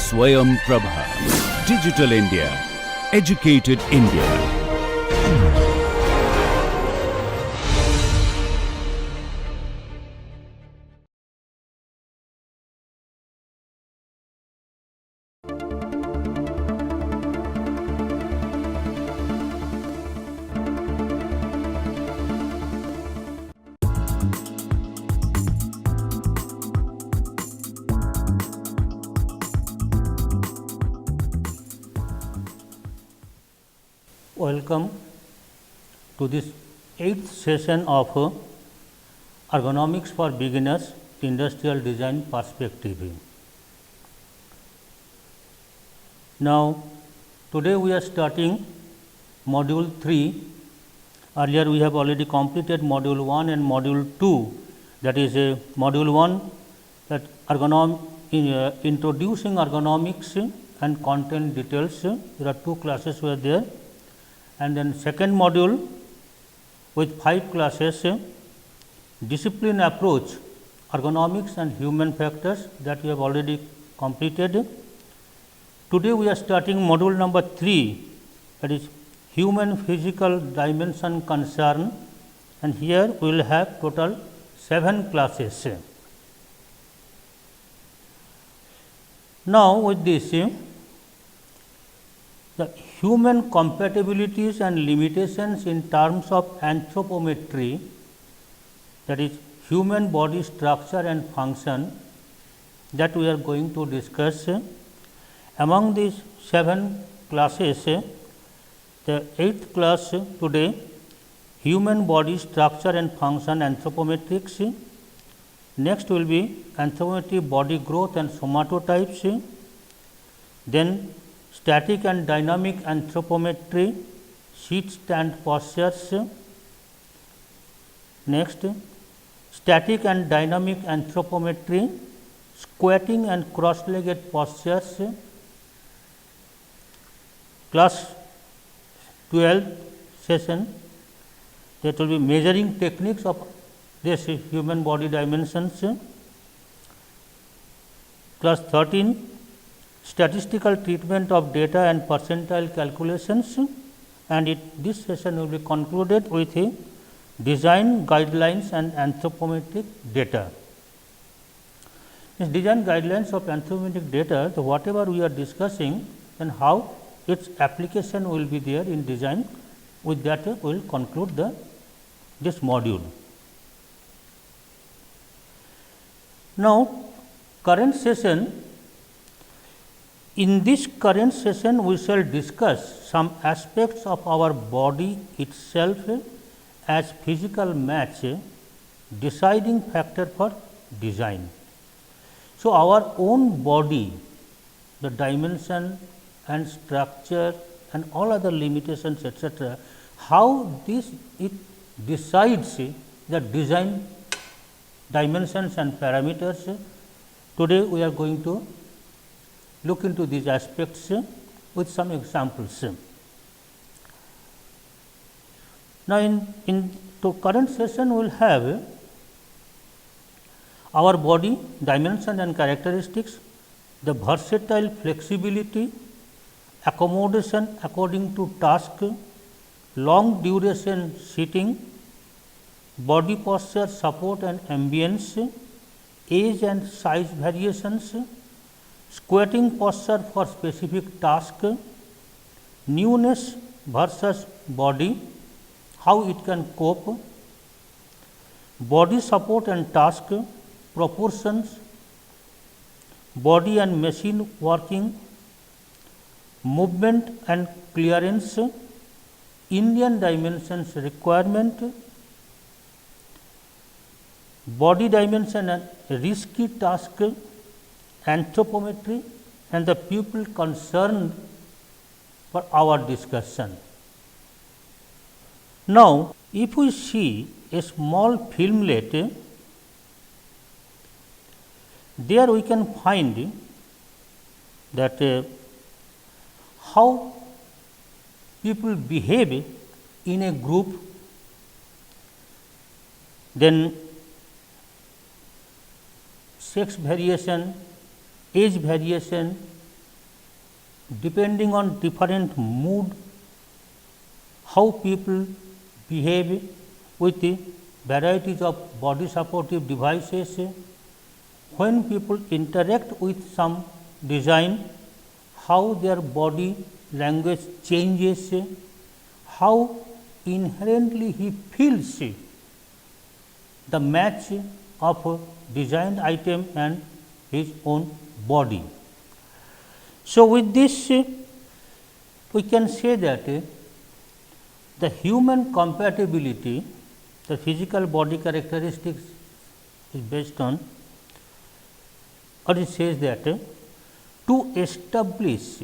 SwayamPrabha. Digital India. Educated India. Welcome to this 8th session of Ergonomics for Beginners Industrial Design Perspective. Now, today we are starting module 3. Earlier we have already completed module 1 and module 2, that is module 1 that introducing ergonomics and content details. There are 2 classes were there. And then second module with 5 classes, discipline approach, ergonomics and human factors, that we have already completed. Today we are starting module number 3, that is human physical dimension concern, and here we will have total 7 classes. Now, with this, the human compatibilities and limitations in terms of anthropometry, that is human body structure and function, that we are going to discuss. Among these 7 classes, the 8th class today, human body structure and function anthropometrics. Next will be anthropometry body growth and somatotypes. Then static and dynamic anthropometry, seat stand postures. Next, static and dynamic anthropometry, squatting and cross-legged postures. Class 12 session, that will be measuring techniques of this human body dimensions. Class 13, statistical treatment of data and percentile calculations, and this session will be concluded with a design guidelines and anthropometric data. This design guidelines of anthropometric data, so whatever we are discussing and how its application will be there in design, with that we will conclude this module. Now, current session. In this current session, we shall discuss some aspects of our body itself as physical match, deciding factor for design. So, our own body, the dimension and structure and all other limitations, etc., how it decides the design dimensions and parameters. Today, we are going to look into these aspects with some examples. Now, in the current session, we will have our body dimension and characteristics, the versatile flexibility, accommodation according to task, long duration sitting, body posture support and ambience, age and size variations, squatting posture for specific task, newness versus body, how it can cope, body support and task, proportions, body and machine working, movement and clearance, Indian dimensions requirement, body dimension and risky task, anthropometry, and the people concerned for our discussion. Now, if we see a small filmlet, there we can find that how people behave in a group, then sex variation, age variation, depending on different mood, how people behave with the varieties of body supportive devices, when people interact with some design, how their body language changes, how inherently he feels the match of a designed item and his own body. So, with this we can say that the human compatibility, the physical body characteristics is based on, or it says that to establish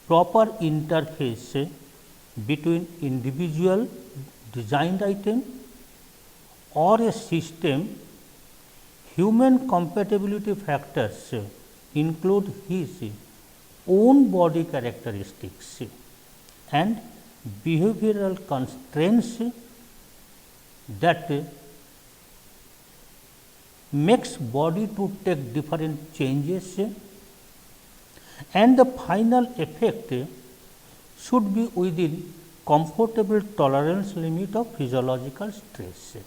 proper interface between individual designed item or a system, human compatibility factors include his own body characteristics and behavioral constraints that makes body to take different changes, and the final effect should be within comfortable tolerance limit of physiological stress.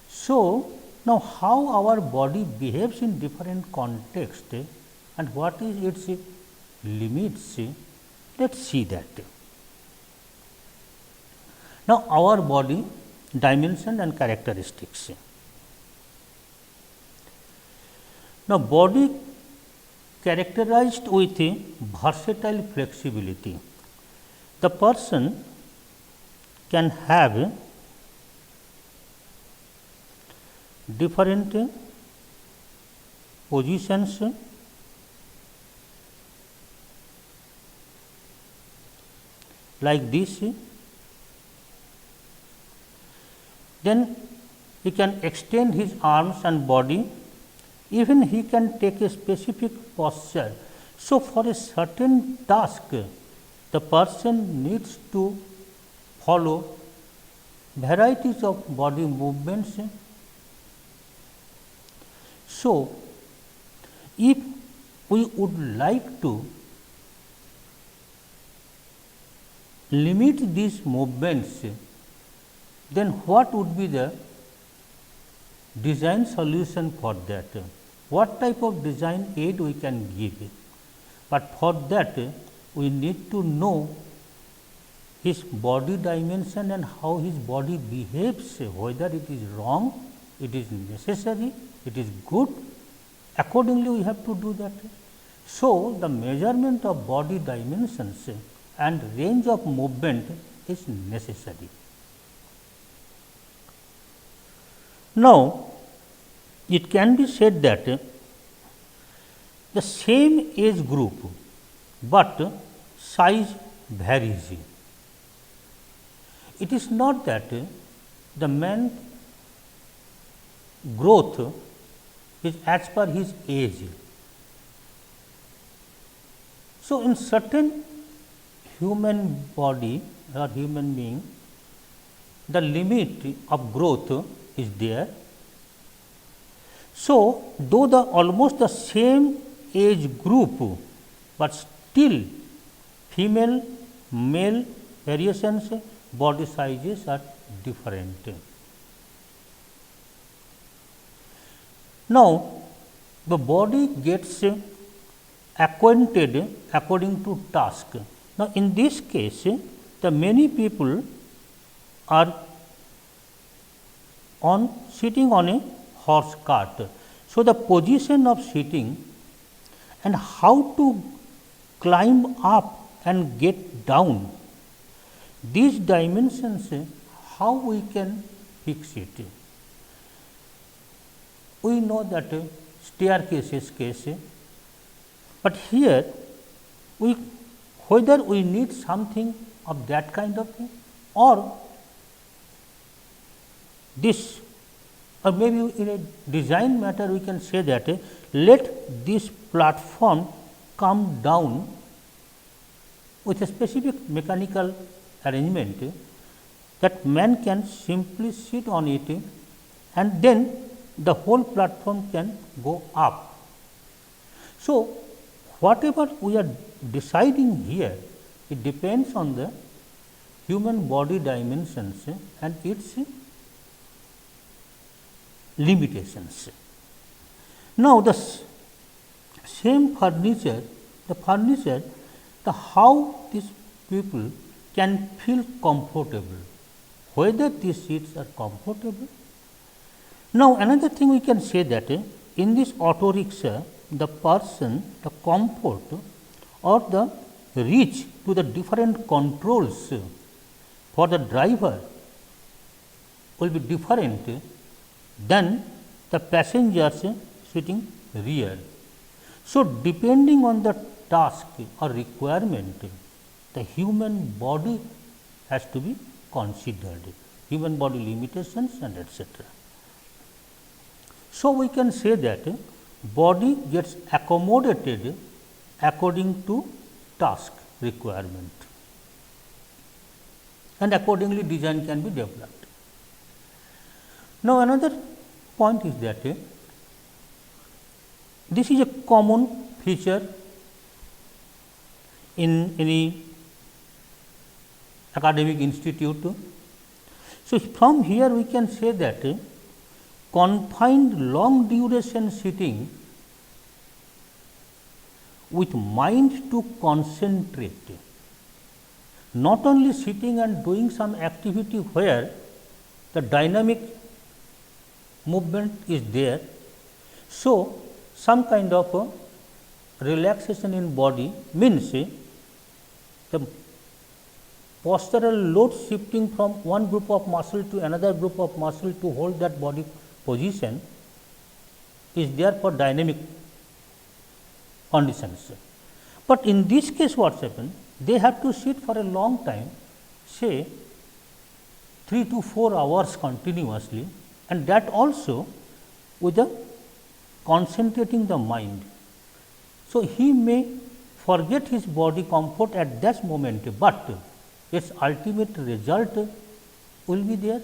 So, now how our body behaves in different contexts and what is its limits, let us see that. Now, our body dimension and characteristics. Now, body characterized with a versatile flexibility. The person can have different positions, like this, then he can extend his arms and body, even he can take a specific posture. So, for a certain task, the person needs to follow varieties of body movements. So, if we would like to limit these movements, then what would be the design solution for that? What type of design aid we can give? But for that we need to know his body dimension and how his body behaves, whether it is wrong, it is necessary, it is good, accordingly we have to do that. So, the measurement of body dimensions and range of movement is necessary. Now, it can be said that the same age group, but size varies. It is not that the man growth is as per his age. So, in certain human body or human being, the limit of growth is there. So, though the almost the same age group, but still female, male variations, body sizes are different. Now, the body gets acquainted according to task. Now, in this case, the many people are sitting on a horse cart. So, the position of sitting and how to climb up and get down, these dimensions, how we can fix it. We know that staircases case, but here we whether we need something of that kind of thing, or this, or maybe in a design matter we can say that let this platform come down with a specific mechanical arrangement that man can simply sit on it and then the whole platform can go up. So, whatever we are deciding here, it depends on the human body dimensions and its limitations. Now, the same furniture, the how these people can feel comfortable, whether these seats are comfortable. Now, another thing we can say that in this auto rickshaw, the person, the comfort or the reach to the different controls for the driver will be different than the passengers sitting rear. So, depending on the task or requirement, the human body has to be considered, human body limitations and etc. So, we can say that body gets accommodated according to task requirement, and accordingly design can be developed. Now, another point is that this is a common feature in any academic institute. So, from here we can say that confined long duration sitting with mind to concentrate, not only sitting and doing some activity where the dynamic movement is there. So, some kind of a relaxation in body means the postural load shifting from one group of muscle to another group of muscle to hold that body position is there for dynamic conditions. But in this case what happens? They have to sit for a long time, say 3 to 4 hours continuously, and that also with the concentrating the mind. So, he may forget his body comfort at that moment, but its ultimate result will be there.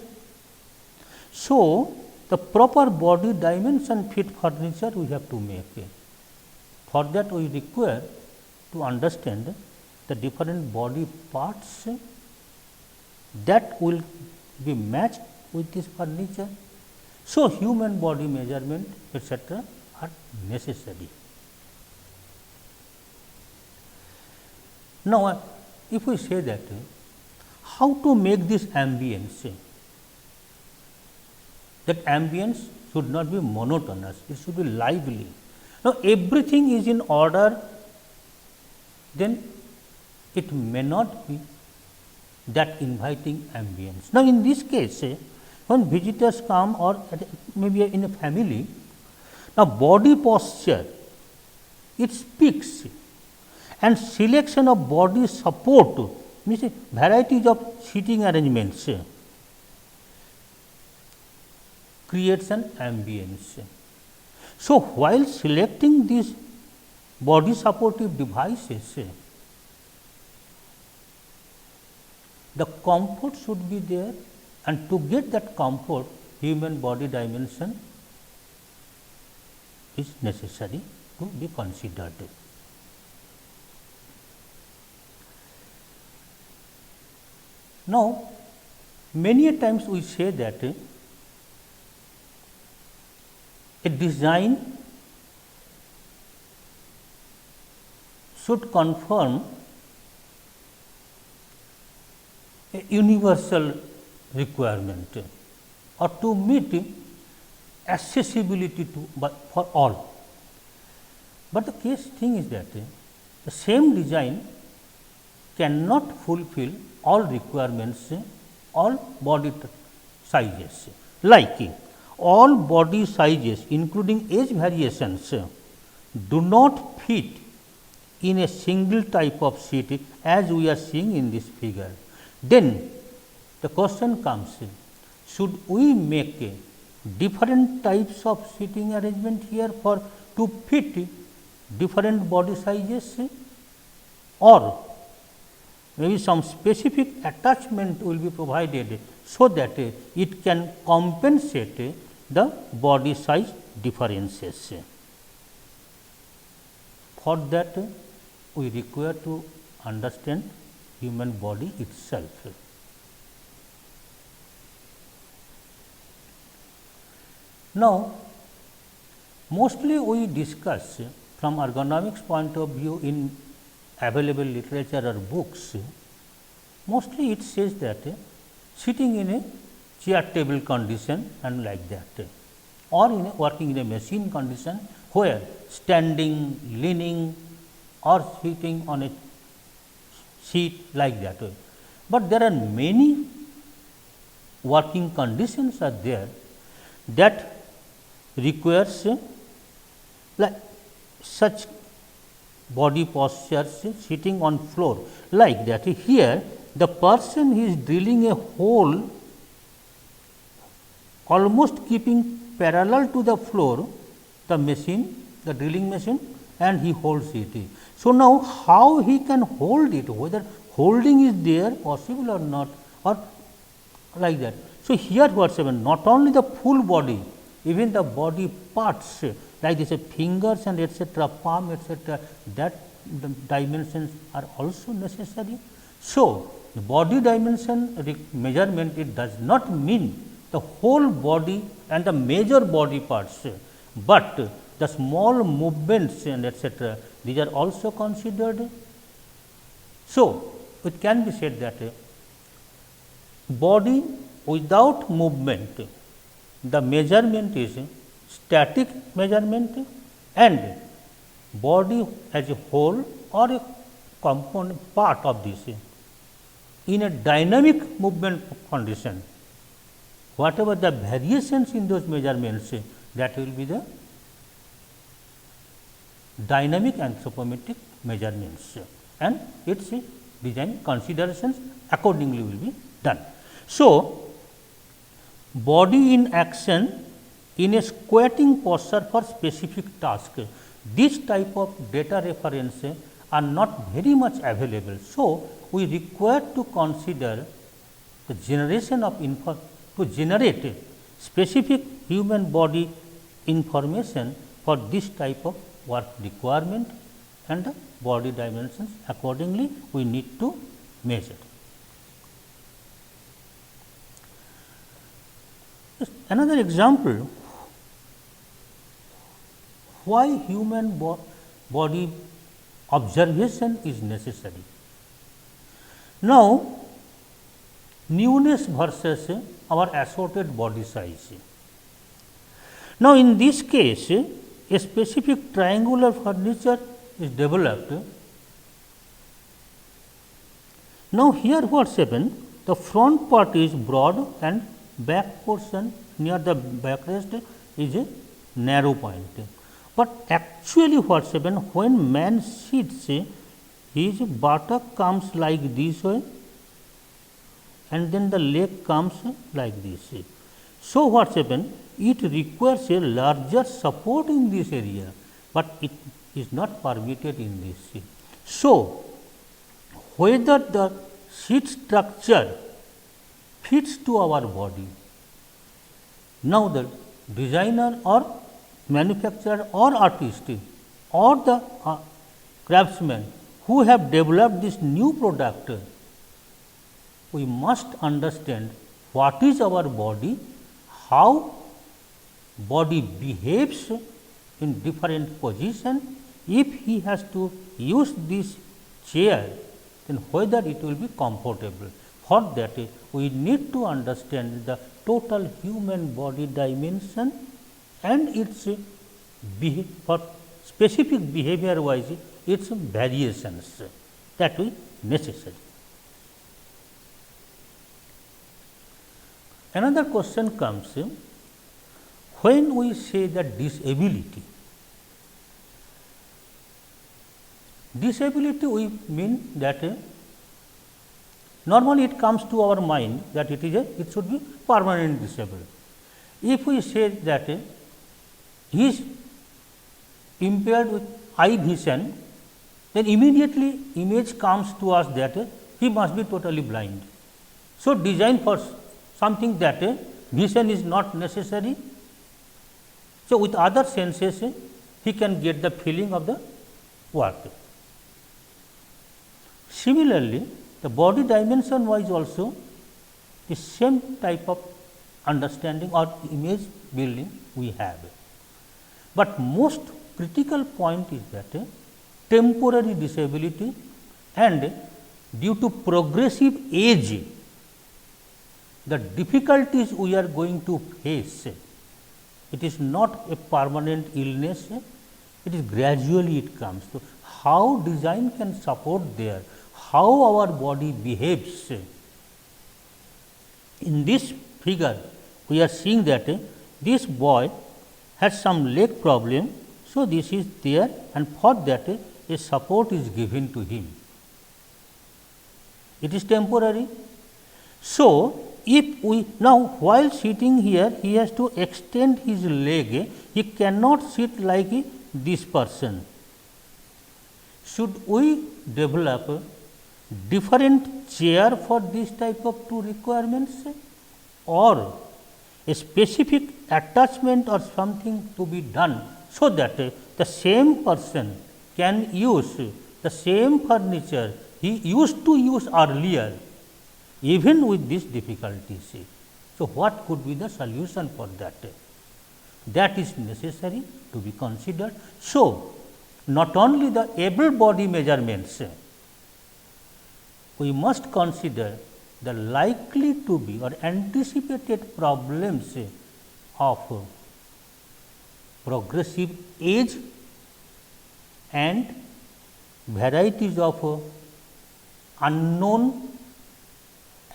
So, the proper body dimension fit furniture we have to make. For that we require to understand the different body parts that will be matched with this furniture. So, human body measurement etc. are necessary. Now, if we say that how to make this ambience, that ambience should not be monotonous, it should be lively. Now, everything is in order, then it may not be that inviting ambience. Now, in this case, when visitors come or maybe in a family, now body posture, it speaks, and selection of body support means varieties of seating arrangements creates an ambience. So, while selecting these body supportive devices, the comfort should be there, and to get that comfort, human body dimension is necessary to be considered. Now, many a times we say that a design should confirm a universal requirement or to meet accessibility for all. But the case thing is that the same design cannot fulfill all requirements, all body sizes, like all body sizes including age variations do not fit in a single type of seat as we are seeing in this figure. Then the question comes, should we make different types of seating arrangement here for to fit different body sizes, or maybe some specific attachment will be provided so that it can compensate the body size differences. For that we require to understand human body itself. Now, mostly we discuss from ergonomics point of view in available literature or books, mostly it says that sitting in a chair table condition and like that, or in a working in a machine condition where standing, leaning or sitting on a seat like that way. But there are many working conditions are there that requires like such body postures sitting on floor like that. Here the person is drilling a hole almost keeping parallel to the floor, the machine, the drilling machine, and he holds it. So, now how he can hold it, whether holding is there possible or not, or like that. So, here whatsoever, not only the full body, even the body parts like this fingers and etcetera, palm etcetera, that the dimensions are also necessary. So, the body dimension measurement, it does not mean the whole body and the major body parts, but the small movements and etcetera, these are also considered. So, it can be said that body without movement, the measurement is static measurement, and body as a whole or a component part of this in a dynamic movement condition, whatever the variations in those measurements, that will be the dynamic anthropometric measurements, and its design considerations accordingly will be done. So, body in action in a squatting posture for specific task, this type of data reference are not very much available. So, we require to consider the generation of to generate specific human body information for this type of work requirement, and the body dimensions accordingly we need to measure. Another example, why human body observation is necessary. Now, newness versus our assorted body size. Now, in this case, a specific triangular furniture is developed. Now, here what's happened? The front part is broad and back portion near the backrest is a narrow point. But actually what's happened, when man sits, his buttock comes like this way, and then the leg comes like this. So, what's happened? It requires a larger support in this area, but it is not permitted in this. So, whether the seat structure fits to our body, now the designer or manufacturer or artist or the craftsman who have developed this new product, we must understand what is our body, how body behaves in different position. If he has to use this chair, then whether it will be comfortable. For that, we need to understand the total human body dimension and its for specific behavior wise its variations, that will necessary. Another question comes, when we say that disability we mean that normally it comes to our mind that it should be permanent disabled. If we say that he is impaired with eye vision, then immediately image comes to us that he must be totally blind. So, design for something that vision is not necessary. So, with other senses he can get the feeling of the work. Similarly, the body dimension wise also the same type of understanding or image building we have. But most critical point is that temporary disability and due to progressive age, the difficulties we are going to face, it is not a permanent illness, it is gradually it comes. So, how design can support there, how our body behaves. In this figure, we are seeing that this boy has some leg problem. So, this is there and for that a support is given to him. It is temporary. So, if we now while sitting here, he has to extend his leg, he cannot sit like this person. Should we develop different chair for this type of two requirements or a specific attachment or something to be done, so that the same person can use the same furniture he used to use earlier even with these difficulties. So, what could be the solution for that? That is necessary to be considered. So, not only the able body measurements, we must consider the likely to be or anticipated problems of progressive age and varieties of unknown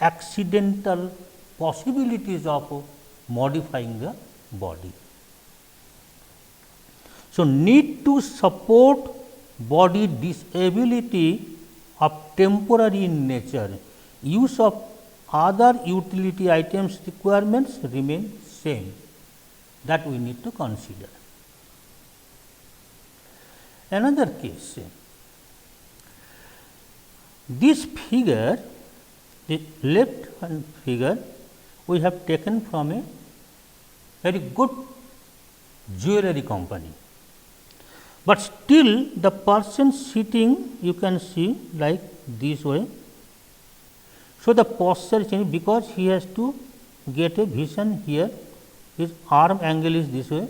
accidental possibilities of modifying the body. So, need to support body disability of temporary in nature, use of other utility items requirements remain same, that we need to consider. Another case, this figure, the left hand figure we have taken from a very good jewelry company, but still the person sitting you can see like this way. So, the posture change because he has to get a vision here, his arm angle is this way.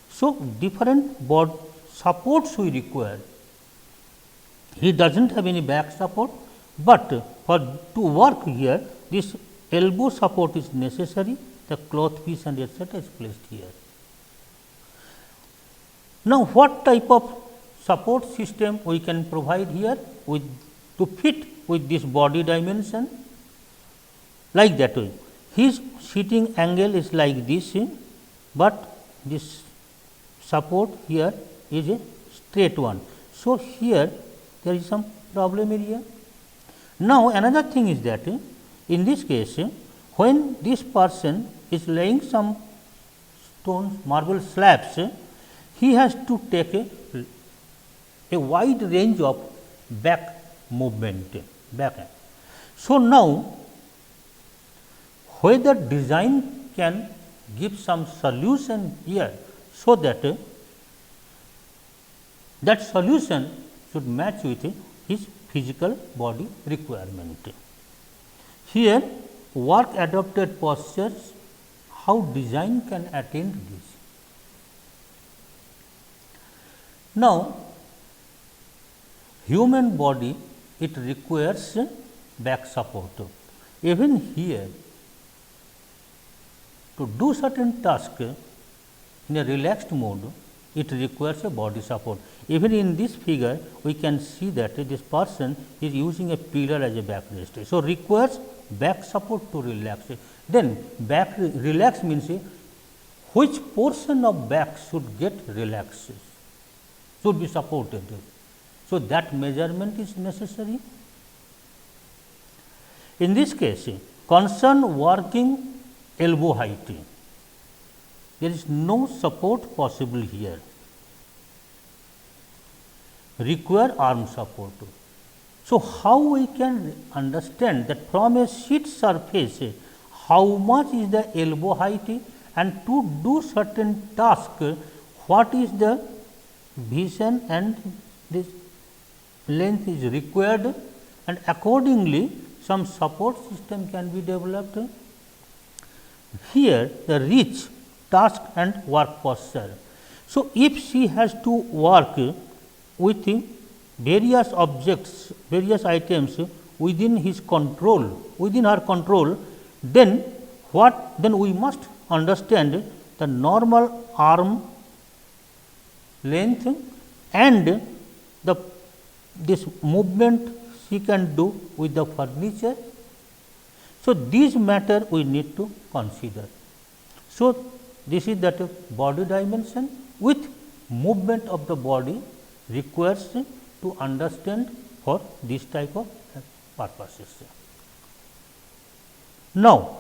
So, different body supports we require. He does not have any back support, but for to work here this elbow support is necessary, the cloth piece and etcetera is placed here. Now, what type of support system we can provide here with to fit with this body dimension? Like that way, his sitting angle is like this, but this support here is a straight one. So, here there is some problem area. Now, another thing is that in this case, when this person is laying some stones, marble slabs, he has to take a wide range of back movement, back. So, now, whether design can give some solution here, so that that solution should match with his physical body requirement. Here work adopted postures, how design can attain this. Now, human body it requires back support. Even here to do certain task in a relaxed mode, it requires a body support. Even in this figure, we can see that this person is using a pillar as a backrest. So, requires back support to relax. Then back relax means which portion of back should get relaxed, should be supported. So, that measurement is necessary. In this case, concern working elbow height, there is no support possible here, require arm support. So, how we can understand that from a sheet surface, how much is the elbow height, and to do certain task, what is the vision and this length is required, and accordingly some support system can be developed. Here the reach, task and work posture. So, if she has to work with various objects, various items within his control, within her control, then what? Then we must understand the normal arm length and this movement she can do with the furniture. So, these matter we need to consider. So, this is that body dimension with movement of the body requires to understand for this type of purposes. Now,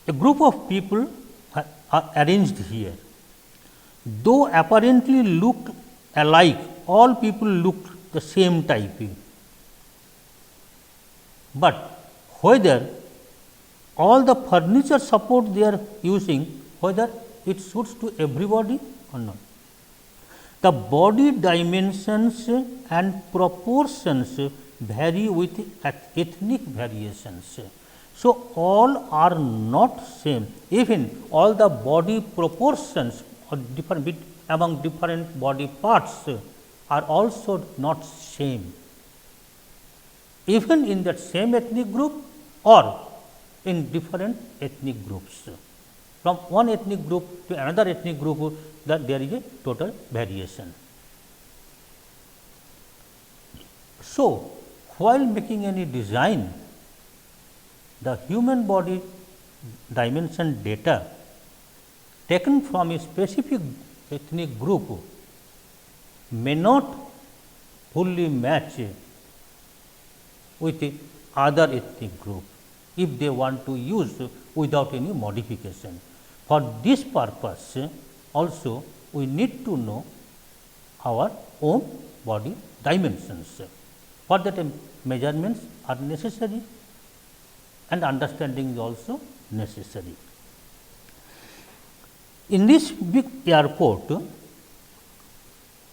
a group of people are arranged here. Though apparently look alike, all people look the same type, but whether all the furniture support they are using, whether it suits to everybody or not. The body dimensions and proportions vary with ethnic variations. So, all are not same, even all the body proportions or different among different body parts are also not same, even in that same ethnic group or in different ethnic groups. From one ethnic group to another ethnic group, that there is a total variation. So, while making any design, the human body dimension data taken from a specific ethnic group may not fully match with the other ethnic group if they want to use without any modification. For this purpose also we need to know our own body dimensions. For that measurements are necessary and understanding is also necessary. In this big airport,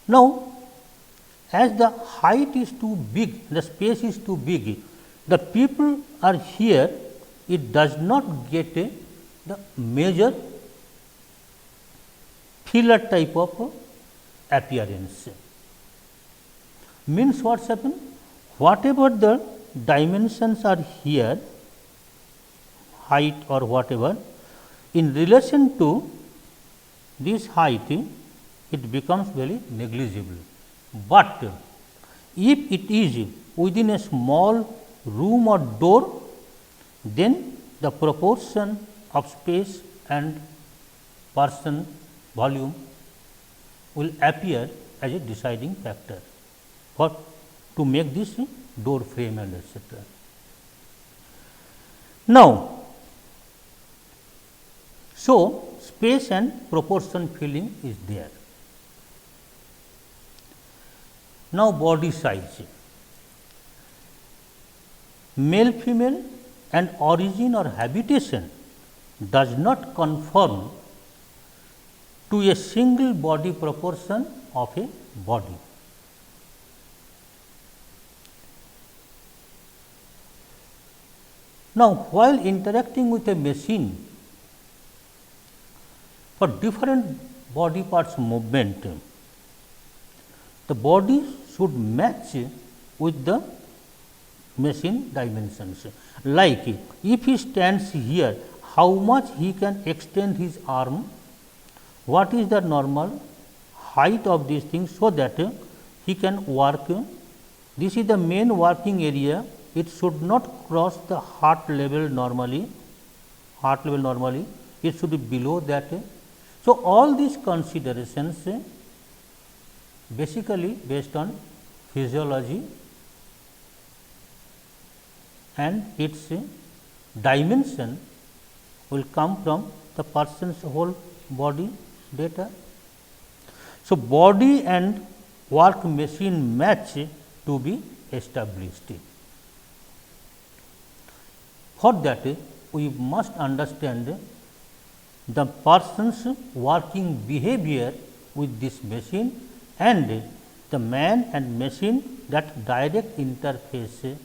now as the height is too big, the space is too big, the people are here, it does not get the major filler type of appearance. Means what's happened? Whatever the dimensions are here, height or whatever, in relation to this height, it becomes very negligible. But if it is within a small room or door, then the proportion of space and person volume will appear as a deciding factor for to make this door frame and etc. Now, so space and proportion feeling is there. Now, body size, male, female and origin or habitation does not conform to a single body proportion of a body. Now, while interacting with a machine for different body parts movement, the body should match with the machine dimensions. Like if he stands here, how much he can extend his arm, what is the normal height of these things, so that he can work. This is the main working area, it should not cross the heart level normally, it should be below that. So, all these considerations basically based on physiology and its dimension will come from the person's whole body data. So, body and work machine match to be established. For that, we must understand the person's working behavior with this machine and the man and machine, that direct interface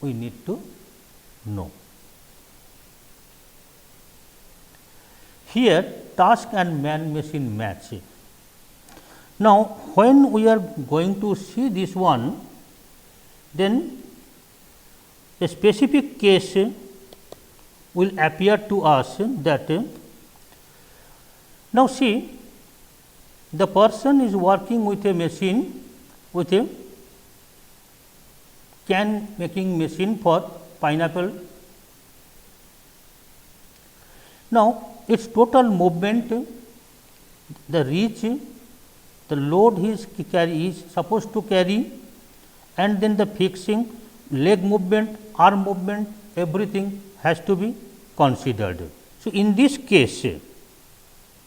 we need to know. Here task and man machine match. Now, when we are going to see this one, then a specific case will appear to us that now see, the person is working with a machine, with a can making machine for pineapple. Now, its total movement, the reach, the load he is supposed to carry, and then the fixing, leg movement, arm movement, everything has to be considered. So, in this case,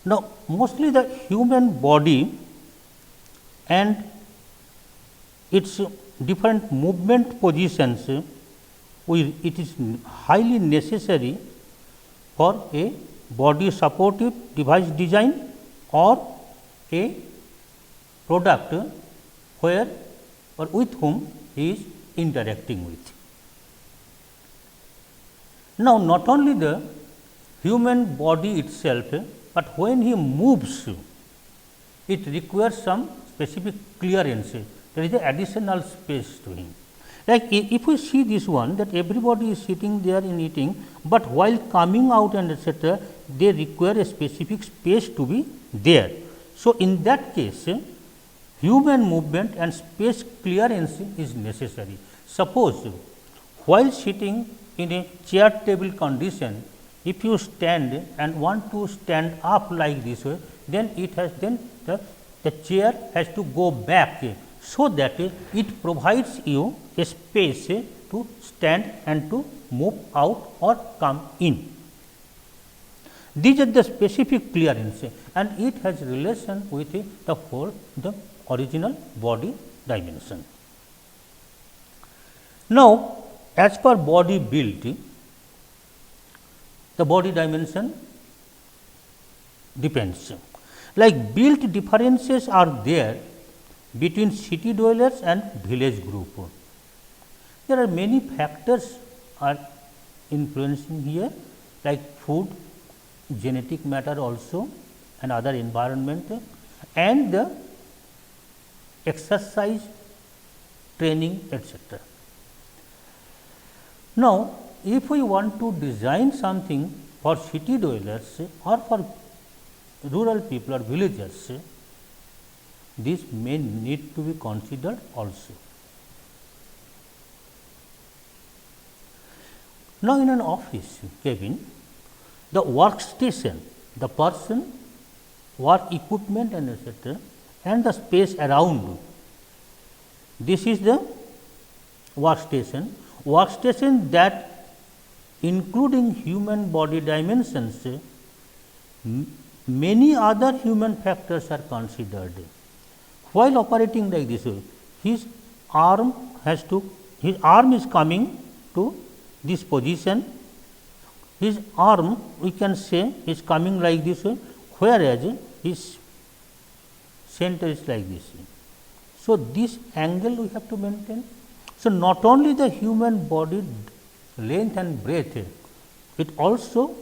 now mostly the human body and its different movement positions, it is highly necessary for a body supportive device design or a product where or with whom he is interacting with. Now, not only the human body itself, but when he moves, it requires some specific clearance. There is an additional space to him. Like if we see this one, that everybody is sitting there in eating, but while coming out and etc., they require a specific space to be there. So, in that case, human movement and space clearance is necessary. Suppose, while sitting in a chair table condition, if you stand and want to stand up like this way, then it has the chair has to go back, so that it provides you a space to stand and to move out or come in. These are the specific clearance, and it has relation with the original body dimension. Now, as per body build, the body dimension depends. Like built differences are there between city dwellers and village group. There are many factors are influencing here, like food, genetic matter also, and other environment, and the exercise, training, etc. Now, if we want to design something for city dwellers or for rural people or villagers, this may need to be considered also. Now, in an office cabin, the workstation, the person, work equipment and etc., and the space around, this is the workstation. Workstation that including human body dimensions, many other human factors are considered. While operating like this, his arm is coming to this position, his arm we can say is coming like this, whereas his center is like this. So, this angle we have to maintain. So, not only the human body length and breadth, it also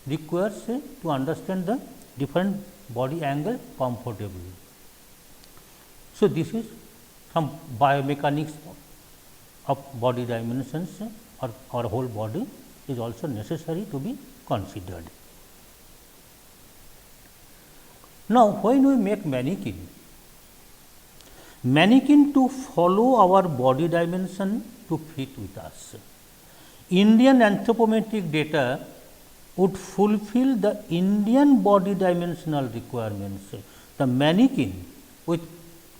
requires to understand the different body angle comfortably. So, this is some biomechanics of body dimensions or our whole body is also necessary to be considered. Now, when we make mannequin to follow our body dimension to fit with us, Indian anthropometric data would fulfill the Indian body dimensional requirements. The mannequin with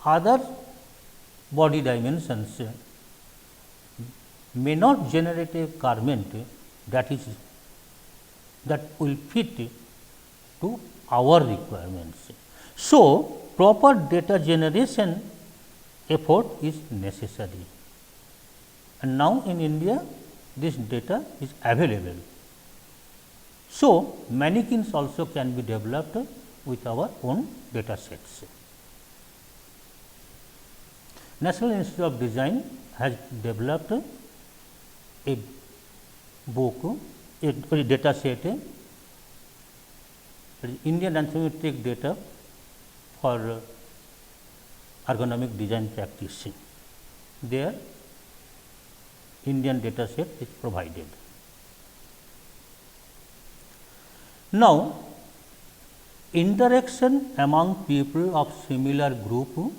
other body dimensions may not generate a garment that will fit to our requirements. So, proper data generation effort is necessary, and now in India this data is available. So, mannequins also can be developed with our own data sets. National Institute of Design has developed a book, a data set, Indian anthropometric data for ergonomic design practice. There Indian data set is provided. Now, interaction among people of similar group,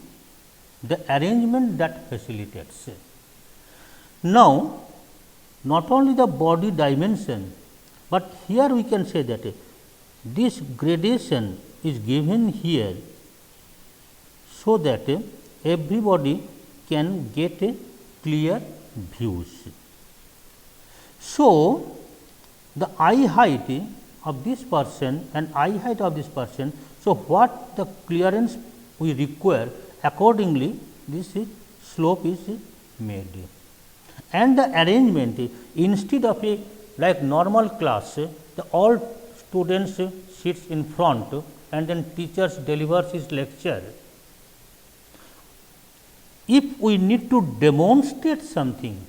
the arrangement that facilitates. Now, not only the body dimension, but here we can say that this gradation is given here, so that everybody can get a clear views. So, the eye height of this person and eye height of this person. So, what the clearance we require, accordingly this is slope is made, and the arrangement, instead of a like normal class, the all students sits in front and then teachers delivers his lecture. If we need to demonstrate something,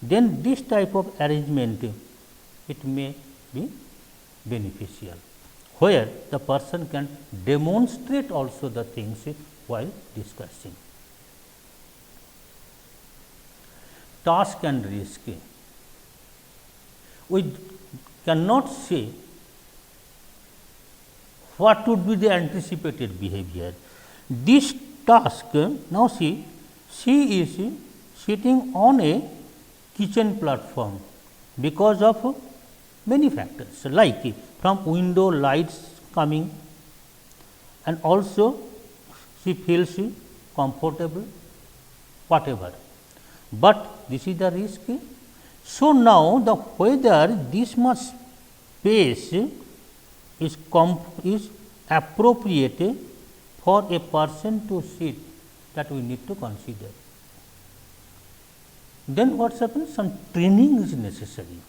then this type of arrangement it may be beneficial, where the person can demonstrate also the things while discussing. Task and risk. We cannot say what would be the anticipated behavior. This task, now see, she is sitting on a kitchen platform because of many factors, like from window lights coming, and also she feels comfortable, whatever. But this is the risk. So, now the whether this much space is appropriate for a person to sit, that we need to consider. Then what happens? Some training is necessary,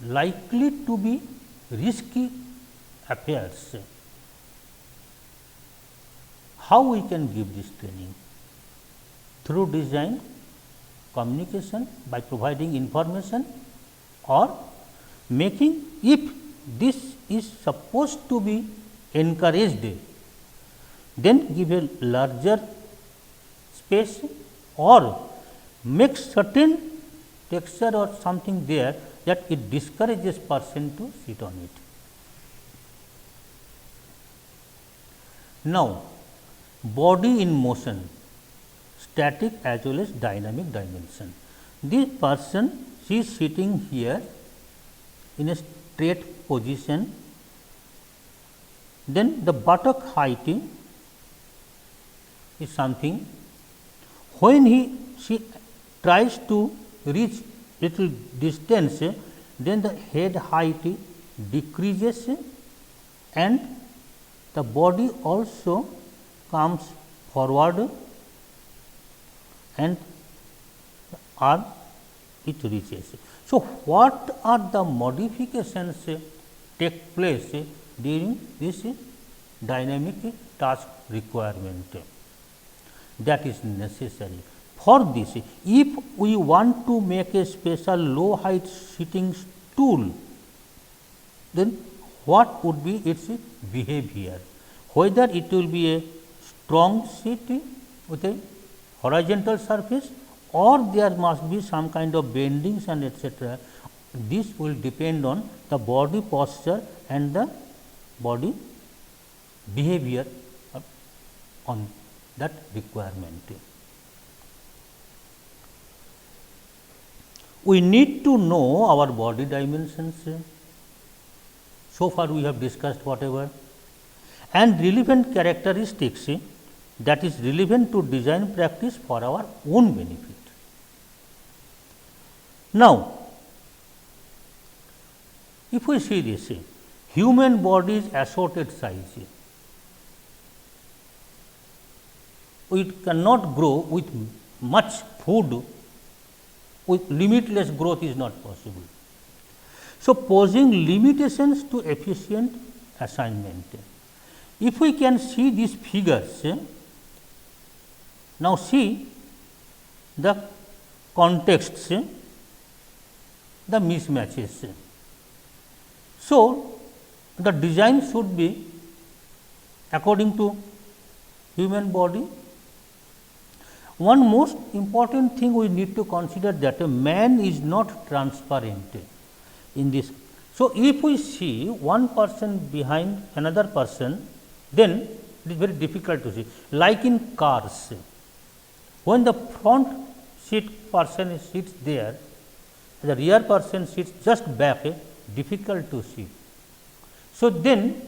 likely to be risky affairs. How we can give this training? Through design, communication, by providing information, or making, if this is supposed to be encouraged, then give a larger space or make certain texture or something there that it discourages person to sit on it. Now, body in motion, static as well as dynamic dimension. This person, she is sitting here in a straight position, then the buttock height is something. When she tries to reach little distance, then the head height decreases and the body also comes forward and the arm it reaches. So, what are the modifications take place during this dynamic task requirement that is necessary? For this, if we want to make a special low height sitting stool, then what would be its behavior? Whether it will be a strong seat with a horizontal surface, or there must be some kind of bendings and etc. This will depend on the body posture and the body behavior on that requirement. We need to know our body dimensions. So far we have discussed whatever, and relevant characteristics that is relevant to design practice for our own benefit. Now, if we see this, human body is assorted size. We cannot grow with much food, with limitless growth is not possible. So, posing limitations to efficient assignment. If we can see these figures, now see the contexts, the mismatches. So, the design should be according to human body. One most important thing we need to consider that a man is not transparent in this. So, if we see one person behind another person, then it is very difficult to see. Like in cars, when the front seat person sits there, the rear person sits just back, difficult to see. So, then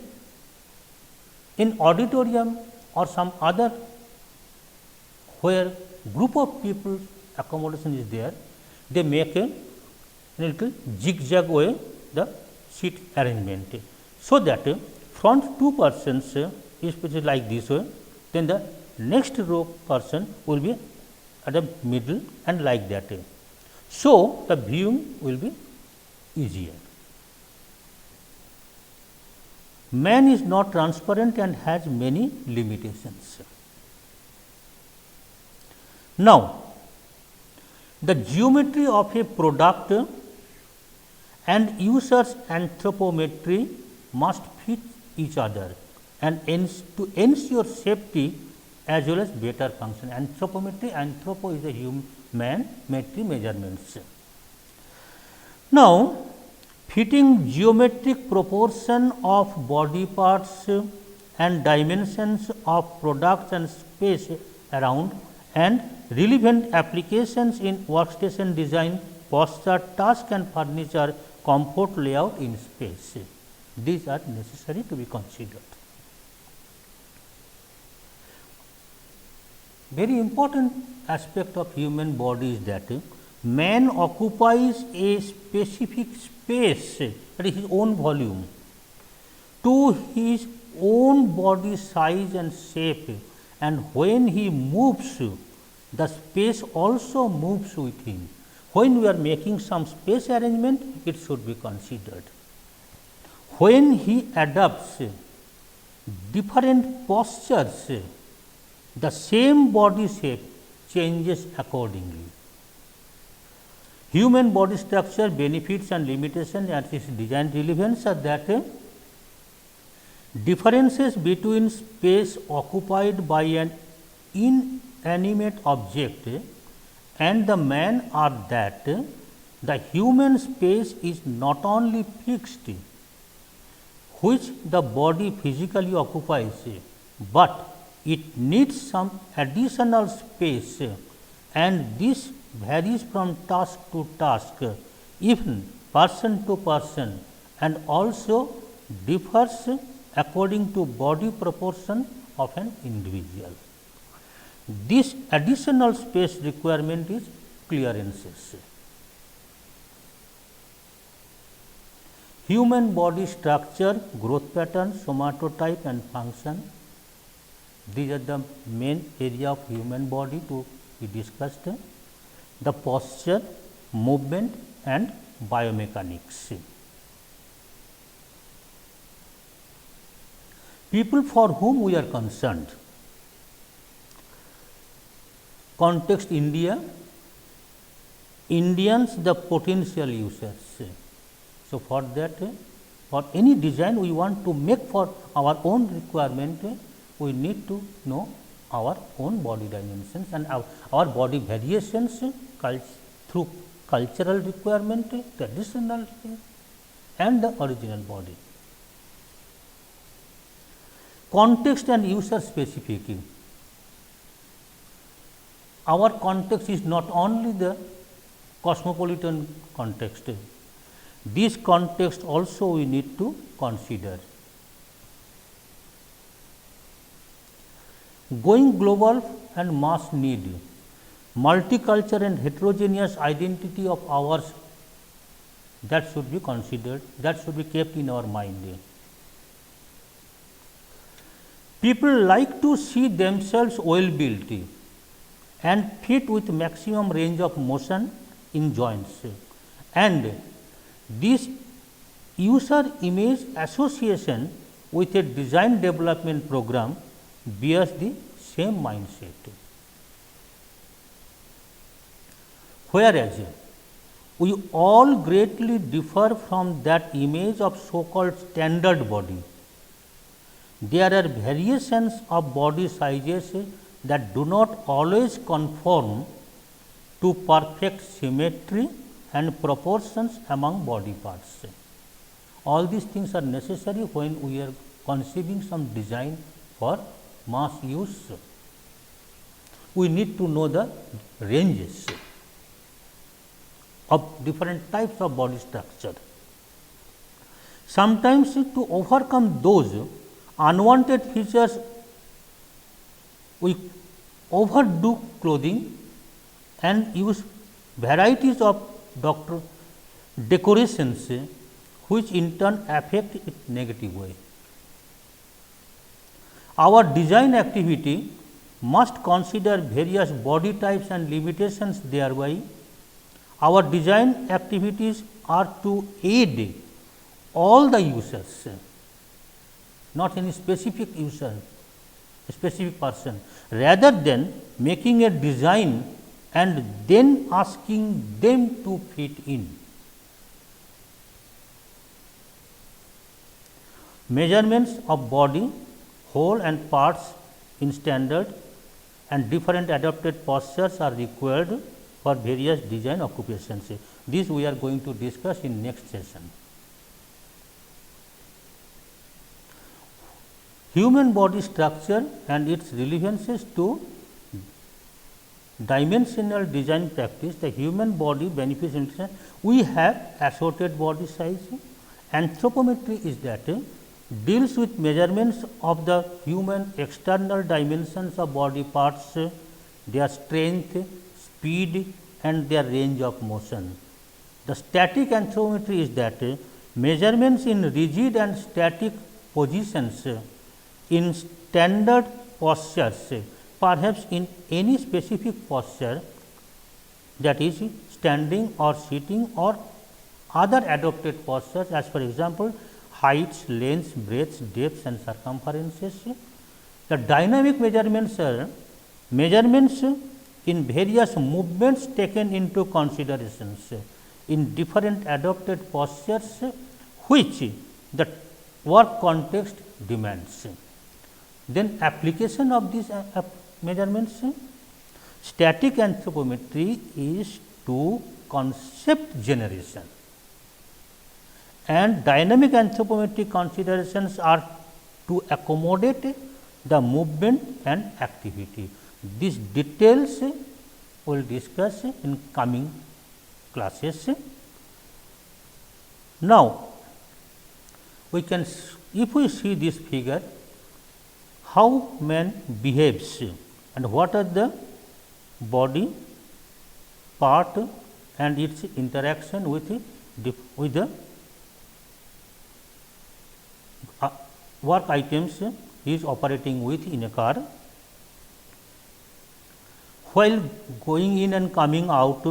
in auditorium or some other where group of people accommodation is there, they make a little zigzag way the seat arrangement. So, that front two persons is like this way, then the next row person will be at the middle and like that. So, the viewing will be easier. Man is not transparent and has many limitations. Now, the geometry of a product and user's anthropometry must fit each other and to ensure safety as well as better function. Anthropometry, anthropo is a human, metry measurements. Now, fitting geometric proportion of body parts and dimensions of products and space around and relevant applications in workstation design, posture, task and furniture, comfort, layout in space. These are necessary to be considered. Very important aspect of human body is that man occupies a specific space, that is his own volume, to his own body size and shape, and when he moves, the space also moves with him. When we are making some space arrangement, it should be considered. When he adopts different postures, the same body shape changes accordingly. Human body structure benefits and limitations and its design relevance are that differences between space occupied by an inanimate object and the man are that the human space is not only fixed, which the body physically occupies, but it needs some additional space, and this varies from task to task, even person to person, and also differs according to body proportion of an individual. This additional space requirement is clearances. Human body structure, growth pattern, somatotype and function. These are the main area of human body to be discussed. The posture, movement and biomechanics. People for whom we are concerned. Context India, Indians the potential users. So, for that, for any design we want to make for our own requirement, we need to know our own body dimensions and our body variations through cultural requirement, traditional and the original body. Context and user specific. Our context is not only the cosmopolitan context. This context also we need to consider. Going global and mass need, multicultural and heterogeneous identity of ours, that should be considered, that should be kept in our mind. People like to see themselves well built and fit with maximum range of motion in joints, and this user image association with a design development program bears the same mindset. whereas we all greatly differ from that image of so called standard body. There are variations of body sizes that do not always conform to perfect symmetry and proportions among body parts. All these things are necessary when we are conceiving some design for mass use. We need to know the ranges of different types of body structure. Sometimes to overcome those unwanted features, we overdo clothing and use varieties of decorations which in turn affect it negative way. Our design activity must consider various body types and limitations thereby. Our design activities are to aid all the users, not any specific user, a specific person, rather than making a design and then asking them to fit in. Measurements of body, whole and parts in standard and different adapted postures are required for various design occupations. This we are going to discuss in next session. Human body structure and its relevances to dimensional design practice. The human body benefits in we have assorted body size. Anthropometry is that deals with measurements of the human external dimensions of body parts, their strength, speed and their range of motion. The static anthropometry is that measurements in rigid and static positions in standard postures, perhaps in any specific posture, that is standing or sitting or other adopted postures, as for example, heights, lengths, breadths, depths and circumferences. The dynamic measurements are measurements in various movements taken into considerations in different adopted postures which the work context demands. Then application of these measurements. Static anthropometry is to concept generation and dynamic anthropometric considerations are to accommodate the movement and activity. These details we will discuss in coming classes. Now, we can, if we see this figure, how man behaves and what are the body part and its interaction with the work items he is operating with in a car. While going in and coming out,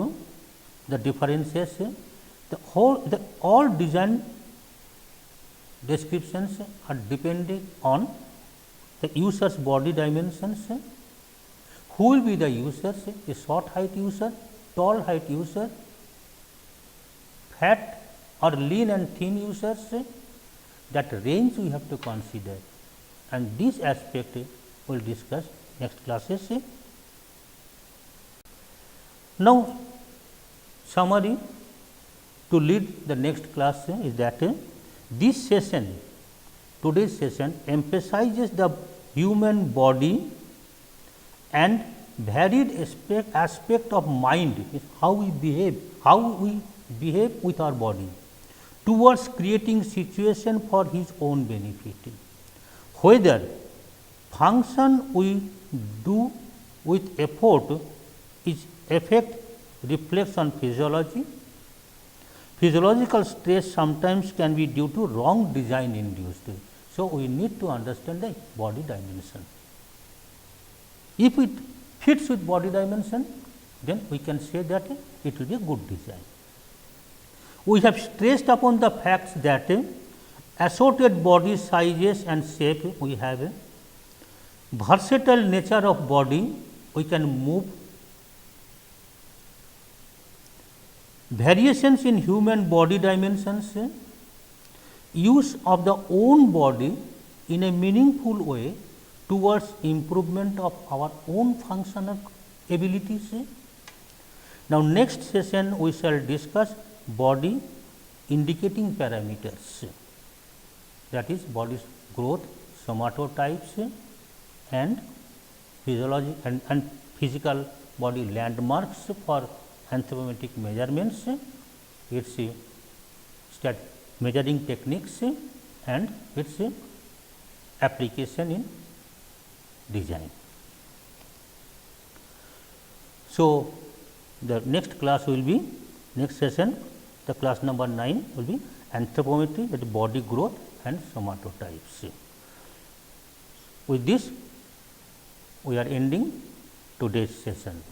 the differences, all design descriptions are depending on the user's body dimensions. Who will be the users? A short height user, tall height user, fat or lean and thin users. That range we have to consider, and this aspect we will discuss next classes. Now, summary to lead the next class is that this session, today's session emphasizes the human body and varied aspect of mind, is how we behave with our body towards creating situation for his own benefit. Whether function we do with effort is effect reflects on physiology. Physiological stress sometimes can be due to wrong design induced. So, we need to understand the body dimension. If it fits with body dimension, then we can say that it will be a good design. We have stressed upon the facts that assorted body sizes and shape we have a versatile nature of body, we can move variations in human body dimensions, use of the own body in a meaningful way towards improvement of our own functional abilities. Now, next session we shall discuss body indicating parameters, that is body's growth, somatotypes and physiology and physical body landmarks for anthropometric measurements, its measuring techniques and its application in design. So, the next class will be next session, the class number 9 will be anthropometry, that is body growth and somatotypes. With this we are ending today's session.